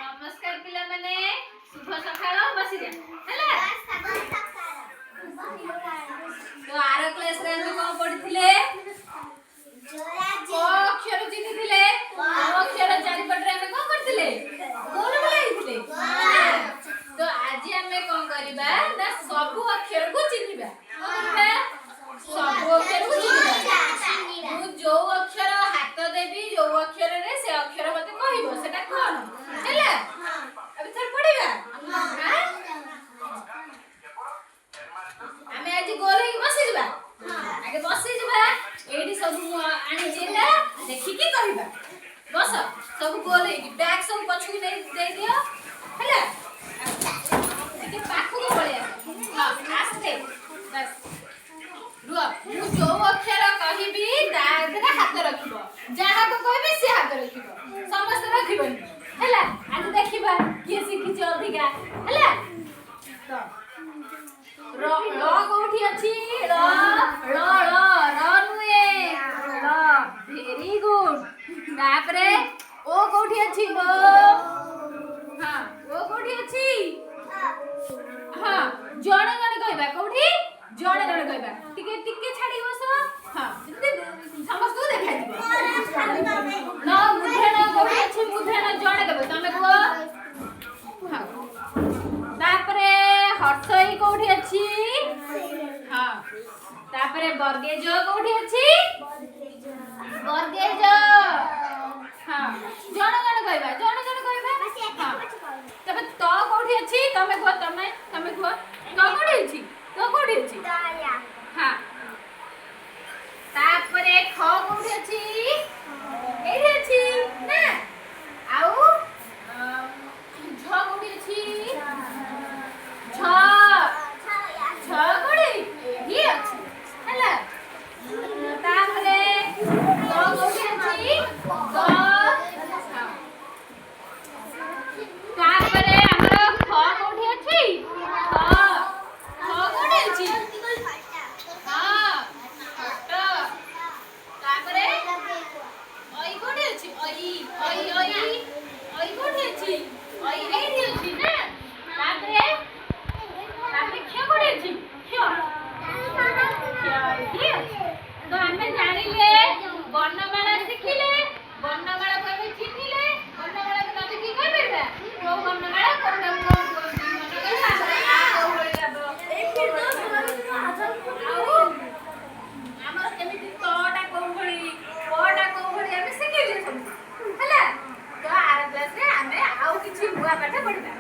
नमस्कार पिला माने शुभ सकाळ बसिजा हैला तो आर क्लास रे हम कोन पढिथिले क अक्षर चिन्हिथिले क अक्षर चारि पटरे हम कोन करथिले गोल बुलाइथिले तो आज हम कोन करिबा ना सब अक्षर को चिन्हिबा सब अक्षर को चिन्हिबा मु जो अक्षर हाथ देबी जो अक्षर रे से अक्षर मते कहिबो सेटा कोन हैला अबे थर पढिबा हां हमें आज गोल ही बसि जबा आगे बसि जबा एडी सब आनी जेला देखि की कहिबा बस सब गोल ही बैग सब पछु दे दियो हैला के पाखु को पळे हां आस्ते बस रुआ मु जो अक्षर कहिबी दादरा हाथ रखिबो जहा को कहबी से हाथ रखिबो समस्त रखिबनी हैला आज देखिबा के सिखिछ अधिका हैला तो र कोठी अछि र नुए र वेरी गुड तापरे ओ कोठी अछि ओ हां ओ कोठी अछि हां जण जण कहबा कोठी जण जण कहबा टिके टिके छाडी बस हां समस्त देखा दिबो न मुधेण कोठी अछि मुधेण जण देबो तमे को हां तापरे हर्षई कोठी अछि हां तापरे बर्गेज कोठी अछि बर्गेज हां जण जण कहबा हां तबे तो कोठी अछि तमे को तो कोठी अछि तो कोठी अछि हां तापरे ख कोठी अछि एठी अछि ना आउ झ कोठी अछि छ कोठी एठी अछि हैला तापरे ग कोठी अछि ग हां तापरे हमर ख कोठी अछि ख कोठी अछि हां हट तापरे ओई कोठी अछि ओई कोठी अछि ओई एठी अछि ना तापरे क्ष कोठी अछि क्ष एठी अछि तो हमें जानिले वर्णमाला शिखिले वर्णमाला को हमें चिन्हिले वर्णमाला को तमे की कहबा तो वर्णमाला कोनटा मन गला आ को बोलिबो एठी तो आउ हमर केमिति तोटा को भଳି कोटा को भଳି हमें शिखिले सब हैला तो आर क्लास रे हमें आउ किछि बुआ पाठ पढिबा